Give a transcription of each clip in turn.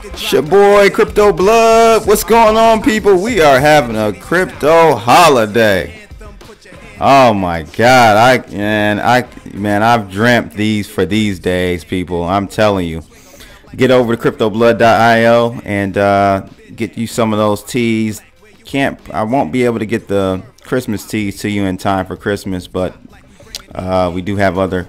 It's your boy Crypto Blood. What's going on, people? We are having a crypto holiday. Oh my God, I've dreamt these for these days, people. I'm telling you, get over to cryptoblood.io and get you some of those teas. I won't be able to get the Christmas teas to you in time for Christmas, but we do have other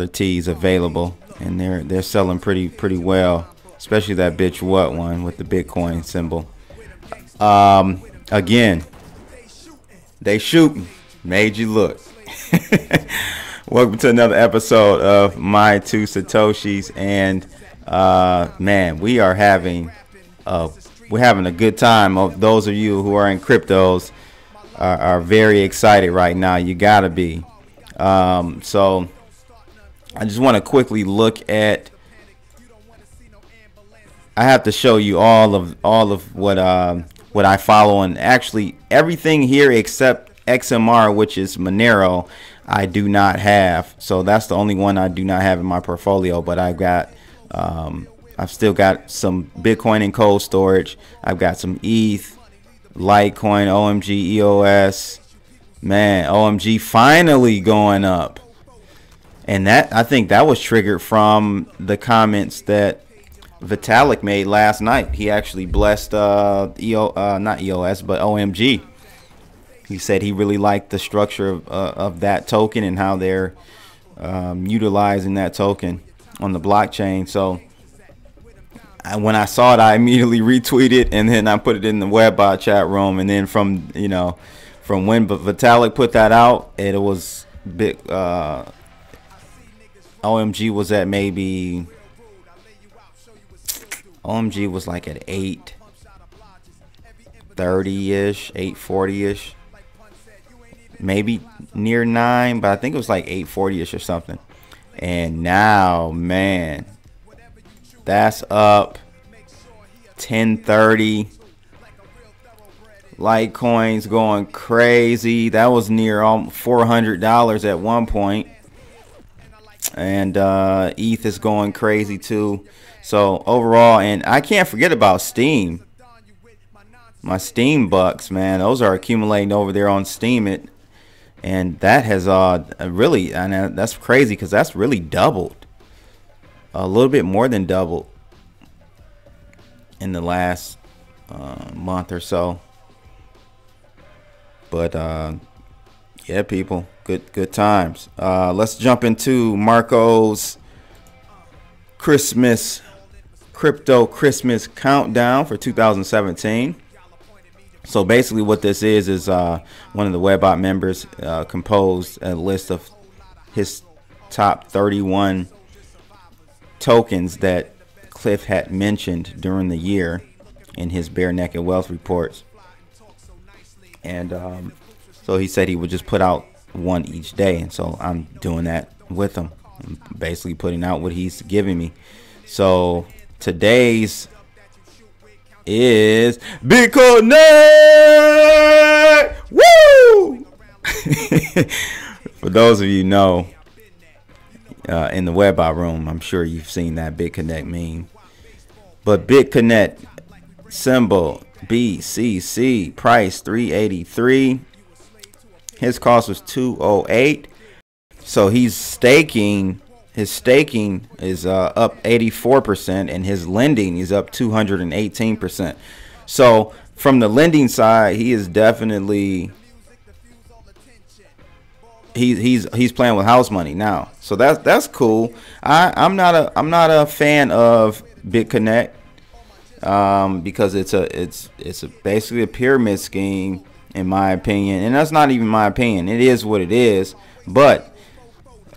teas available, and they're selling pretty well, especially that bitch what one with the Bitcoin symbol. Again, they shooting. Made you look. Welcome to another episode of My Two Satoshis, and man, we're having a good time. Those of you who are in cryptos are very excited right now. You gotta be. So I just want to quickly look at. I have to show you all of what I follow, and actually everything here except XMR, which is Monero, I do not have. So that's the only one I do not have in my portfolio. But I've still got some Bitcoin and cold storage. I've got some ETH, Litecoin, OMG, EOS. Man, OMG finally going up. And I think that was triggered from the comments that Vitalik made last night. He actually blessed not EOS, but OMG. He said he really liked the structure of that token and how they're utilizing that token on the blockchain. So when I saw it, I immediately retweeted, and then I put it in the Webbot chat room. And then from when Vitalik put that out, it was big. OMG was at maybe. OMG was like at 830-ish, 840-ish. Maybe near 9, but I think it was like 840-ish or something. And now, man, that's up 1030. Litecoin's going crazy. That was near $400 at one point. And ETH is going crazy too. So overall, and I can't forget about Steam. My Steam bucks, man, those are accumulating over there on Steam. And that has really, and that's crazy because that's really doubled, a little bit more than doubled in the last month or so. But yeah, people, good times. Let's jump into Marco's crypto Christmas countdown for 2017. So basically what this is one of the Webbot members composed a list of his top 31 tokens that Clif had mentioned during the year in his Bare Naked Wealth reports. And so he said he would just put out one each day. And so I'm doing that with him. I'm basically putting out what he's giving me. So today's is Bitconnect. Woo! For those of you know, in the Webbot room, I'm sure you've seen that Bitconnect meme. But Bitconnect, symbol BCC, price 383. His cost was 208. So he's staking. His staking is up 84%, and his lending is up 218%. So from the lending side, he is definitely he's playing with house money now. So that's cool. I'm not a fan of Bitconnect because it's basically a pyramid scheme in my opinion, and that's not even my opinion. It is what it is, but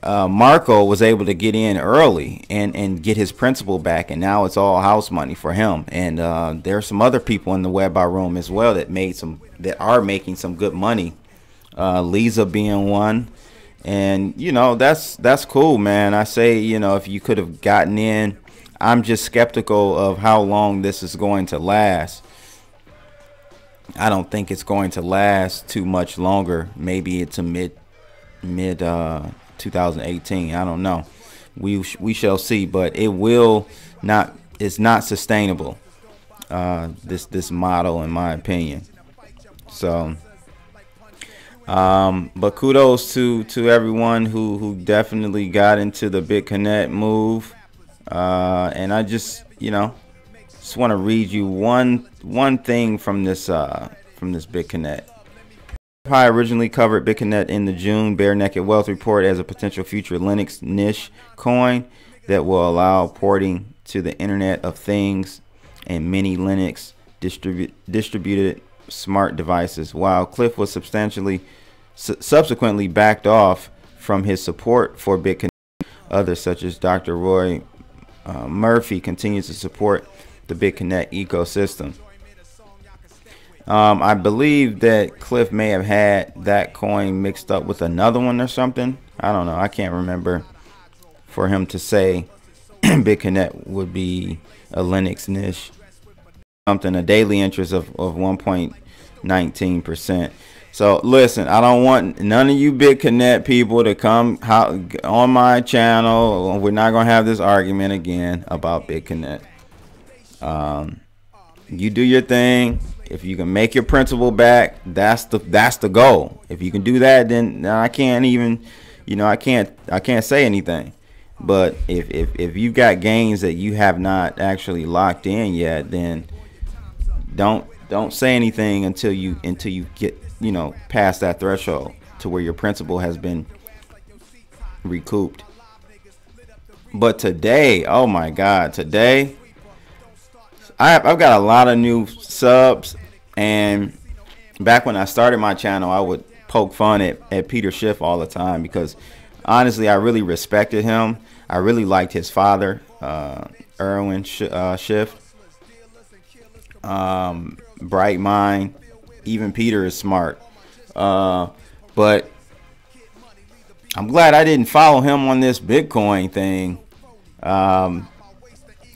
Marco was able to get in early and get his principal back, and now it's all house money for him. And there are some other people in the Webbot room as well that are making some good money. Lisa being one, and that's cool, man. I say, if you could have gotten in, I'm just skeptical of how long this is going to last. I don't think it's going to last too much longer. Maybe it's a mid 2018. I don't know. we shall see. But it will not. It's not sustainable. This model, in my opinion. So, but kudos to everyone who definitely got into the Bitconnect move. And I just want to read you one thing from this Bitconnect. I originally covered Bitconnect in the June Bare Naked Wealth report as a potential future Linux niche coin that will allow porting to the Internet of Things and many Linux distributed smart devices. While Clif was subsequently backed off from his support for Bitconnect, others such as Dr. Roy Murphy continues to support the Bitconnect ecosystem. I believe that Cliff may have had that coin mixed up with another one or something. I don't know. I can't remember for him to say Bitconnect would be a Linux niche. Something, a daily interest of 1.19%. So listen, I don't want none of you Bitconnect people to come on my channel. We're not going to have this argument again about Bitconnect. You do your thing. If you can make your principal back, that's the goal. If you can do that, then I can't even, I can't say anything. But if you got gains that you have not actually locked in yet, then don't say anything until you get past that threshold to where your principal has been recouped. But today, oh my God, today I've got a lot of new subs, and back when I started my channel, I would poke fun at Peter Schiff all the time because honestly, I really respected him. I really liked his father, Erwin Schiff. Bright mind. Even Peter is smart. But I'm glad I didn't follow him on this Bitcoin thing.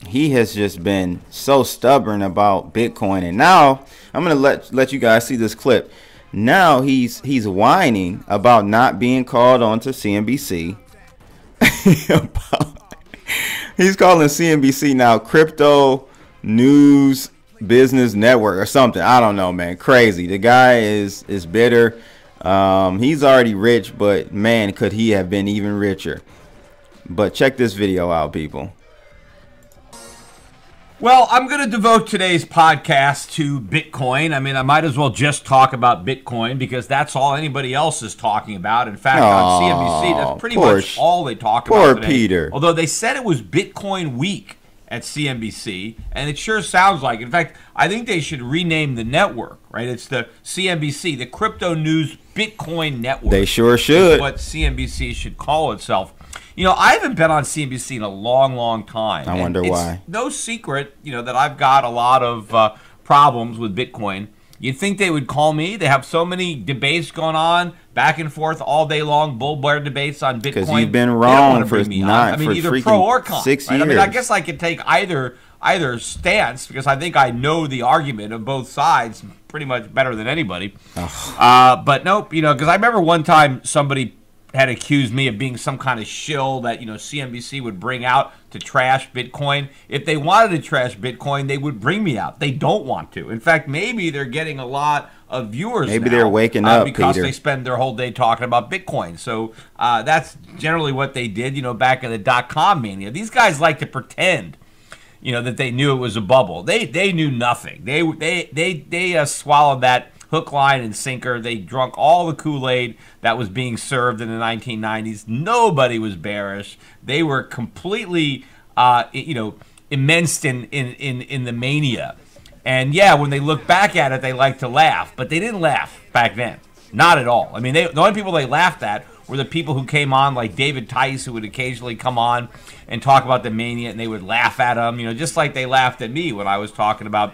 He has just been so stubborn about Bitcoin, and now I'm gonna let you guys see this clip. Now he's whining about not being called on to CNBC. He's calling CNBC now Crypto News Business Network or something. I don't know, man. Crazy. The guy is bitter. He's already rich, but man, could he have been even richer. But check this video out, people. Well, I'm going to devote today's podcast to Bitcoin. I mean, I might as well just talk about Bitcoin because that's all anybody else is talking about. In fact, on CNBC, that's pretty much all they talk about today. Poor Peter. Although they said it was Bitcoin week at CNBC, and it sure sounds like. In fact, I think they should rename the network, right? It's the CNBC, the Crypto News Bitcoin Network. They sure should. What CNBC should call itself. I haven't been on CNBC in a long, long time. I wonder why. It's no secret, that I've got a lot of problems with Bitcoin. You'd think they would call me. They have so many debates going on, back and forth all day long, bull bear debates on Bitcoin. Because you've been wrong for either pro or con. 6 right? years. I mean, I guess I could take either stance because I think I know the argument of both sides pretty much better than anybody. But nope, because I remember one time somebody had accused me of being some kind of shill that CNBC would bring out to trash Bitcoin. If they wanted to trash Bitcoin, they would bring me out. They don't want to. In fact, maybe they're getting a lot of viewers. Maybe they're waking up because Peter. They spend their whole day talking about Bitcoin. So that's generally what they did. Back in the .com mania, these guys like to pretend. That they knew it was a bubble. They knew nothing. They swallowed that hook, line, and sinker. They drunk all the Kool-Aid that was being served in the 1990s. Nobody was bearish. They were completely, immersed in the mania. And yeah, when they look back at it, they like to laugh, but they didn't laugh back then. Not at all. I mean, the only people they laughed at were the people who came on, like David Tice, who would occasionally come on and talk about the mania, and they would laugh at him, just like they laughed at me when I was talking about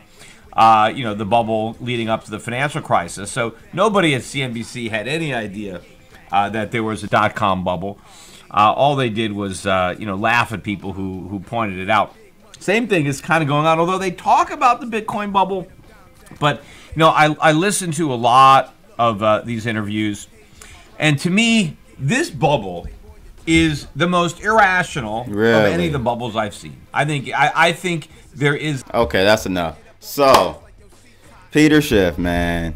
the bubble leading up to the financial crisis. So nobody at CNBC had any idea that there was a .com bubble. All they did was, laugh at people who pointed it out. Same thing is kind of going on, although they talk about the Bitcoin bubble. But, I listen to a lot of these interviews. And to me, this bubble is the most irrational Really? of any of the bubbles I've seen. I think there is. Okay, that's enough. So, Peter Schiff, man.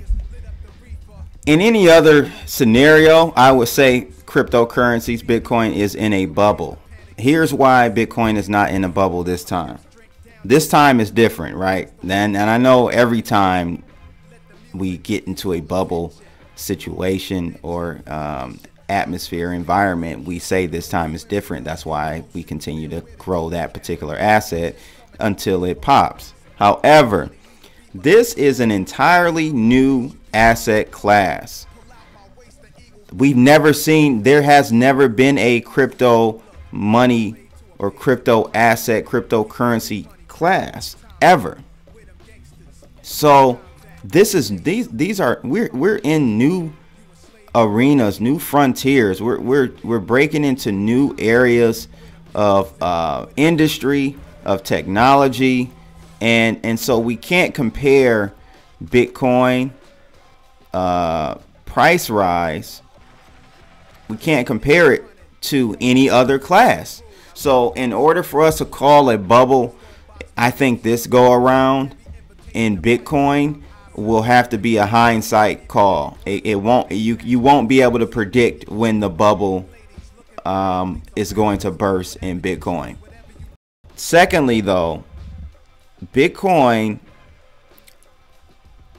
In any other scenario, I would say cryptocurrencies, Bitcoin is in a bubble. Here's why Bitcoin is not in a bubble this time. This time is different, right? And I know every time we get into a bubble situation or atmosphere, environment, we say this time is different. That's why we continue to grow that particular asset until it pops. However, this is an entirely new asset class. We've never seen, there has never been a crypto money or crypto asset, cryptocurrency class ever. So this is we're in new arenas, new frontiers. We're breaking into new areas of industry, of technology, and so we can't compare Bitcoin price rise. We can't compare it to any other class. So in order for us to call a bubble, I think this go around in Bitcoin will have to be a hindsight call. It won't, you won't be able to predict when the bubble is going to burst in Bitcoin. Secondly, though, Bitcoin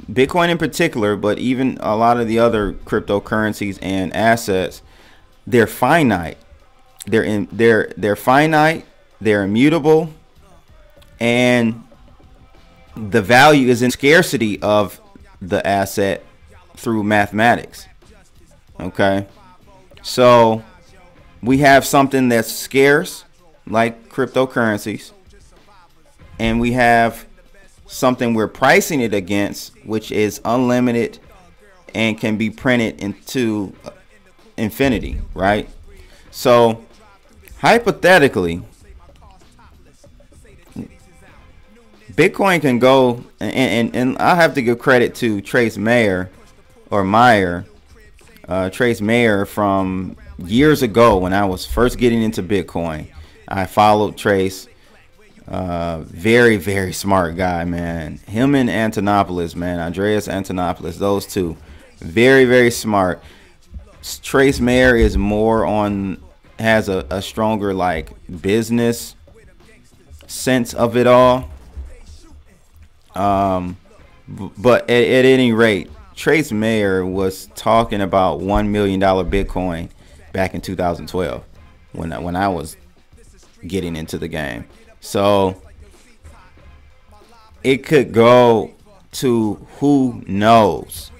in particular, but even a lot of the other cryptocurrencies and assets, they're finite. They're finite, they're immutable, and the value is in scarcity of the asset through mathematics. Okay, so we have something that's scarce like cryptocurrencies, and we have something we're pricing it against, which is unlimited and can be printed into infinity, right? So hypothetically, Bitcoin can go, and I have to give credit to Trace Mayer Trace Mayer from years ago when I was first getting into Bitcoin. I followed Trace. Very, very smart guy, man. Him and Antonopoulos, man, Andreas Antonopoulos, those two, very, very smart. Trace Mayer is more on, has a stronger like business sense of it all. But at any rate, Trace Mayer was talking about $1 million Bitcoin back in 2012 when I was getting into the game. So it could go to who knows.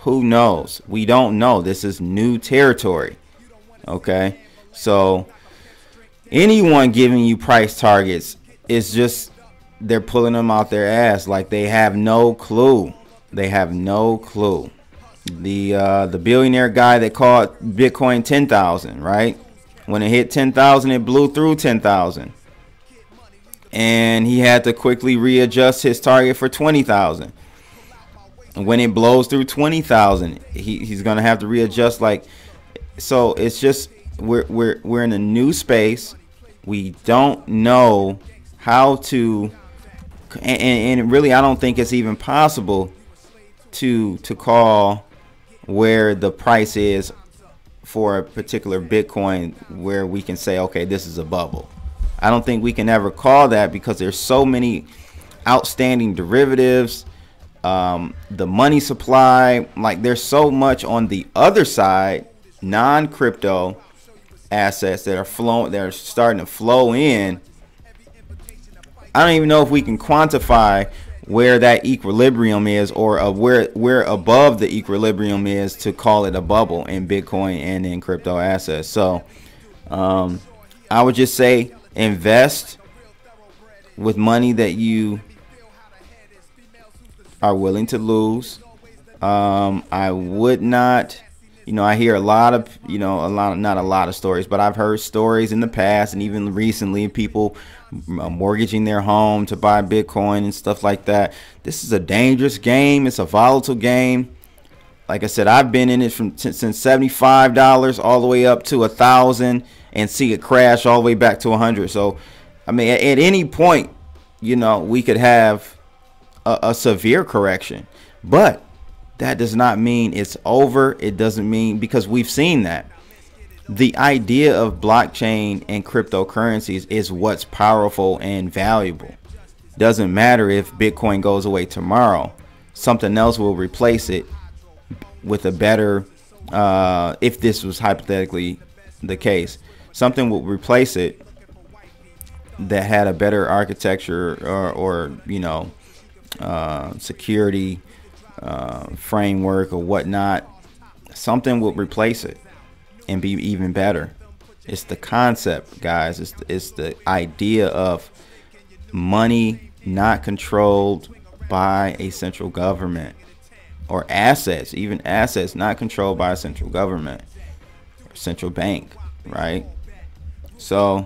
Who knows? We don't know. This is new territory. Okay, so anyone giving you price targets is just, they're pulling them out their ass. Like they have no clue. They have no clue. The billionaire guy that called Bitcoin 10,000, right? When it hit 10,000, it blew through 10,000, and he had to quickly readjust his target for 20,000. When it blows through 20,000, he's gonna have to readjust. Like, so it's just we're in a new space. We don't know how to, and really I don't think it's even possible to call where the price is for a particular Bitcoin where we can say, okay, this is a bubble. I don't think we can ever call that because there's so many outstanding derivatives. The money supply, like there's so much on the other side, non-crypto assets that are starting to flow in. I don't even know if we can quantify where that equilibrium is, or where above the equilibrium is to call it a bubble in Bitcoin and in crypto assets. So I would just say invest with money that you are willing to lose. I would not, I hear a lot of, not a lot of stories, but I've heard stories in the past and even recently, people mortgaging their home to buy Bitcoin and stuff like that. This is a dangerous game. It's a volatile game. Like I said, I've been in it since $75 all the way up to 1,000 and see it crash all the way back to 100. So, I mean, at any point, you know, we could have a severe correction, but that does not mean it's over. It doesn't mean, because we've seen that. The idea of blockchain and cryptocurrencies is what's powerful and valuable. Doesn't matter if Bitcoin goes away tomorrow. Something else will replace it with a better, if this was hypothetically the case, something will replace it that had a better architecture or you know, security framework or whatnot. Something will replace it and be even better. It's the concept, guys. It's the idea of money not controlled by a central government, or assets, even assets not controlled by a central government or central bank, right? So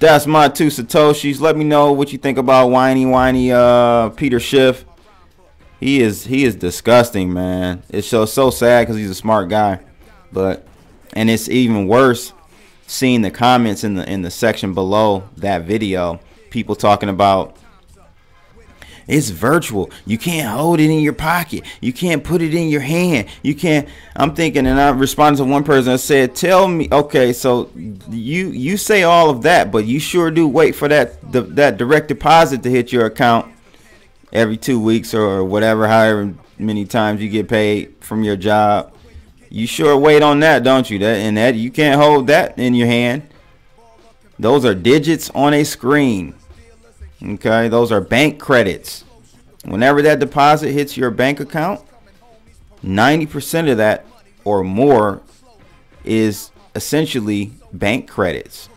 that's my 2 Satoshis. Let me know what you think about whiny Peter Schiff. He is disgusting, man. It's so sad because he's a smart guy, and it's even worse seeing the comments in the section below that video. People talking about, it's virtual. You can't hold it in your pocket. You can't put it in your hand. You can't. I'm thinking, and I responded to one person that said, tell me, okay, so you say all of that, but you sure do wait for that direct deposit to hit your account every 2 weeks or whatever, however many times you get paid from your job. You sure wait on that, don't you? That you can't hold that in your hand. Those are digits on a screen. Okay, those are bank credits. Whenever that deposit hits your bank account, 90% of that or more is essentially bank credits.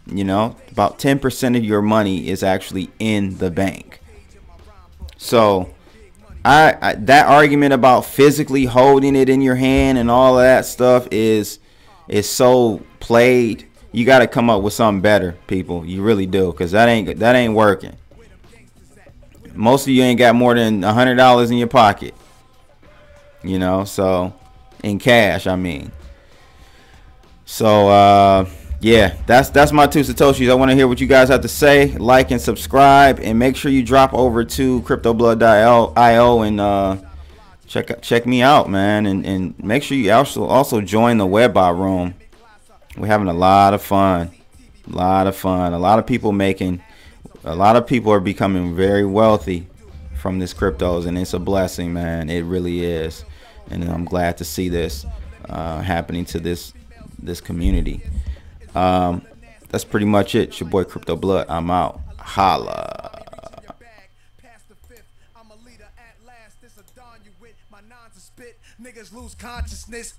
You know, about 10% of your money is actually in the bank. So that argument about physically holding it in your hand and all of that stuff is so played. You got to come up with something better, people. You really do, because that ain't working. Most of you ain't got more than $100 in your pocket, you know, so in cash, I mean. So yeah, that's my 2 Satoshis. I want to hear what you guys have to say. Like and subscribe, and make sure you drop over to cryptoblood.io and check me out, man, and make sure you also join the Webbot room. We're having a lot of fun. A lot of people are becoming very wealthy from this cryptos, and it's a blessing, man. It really is. And I'm glad to see this happening to this community. That's pretty much it. It's your boy Crypto Blood. I'm out. Holla. Niggas lose consciousness.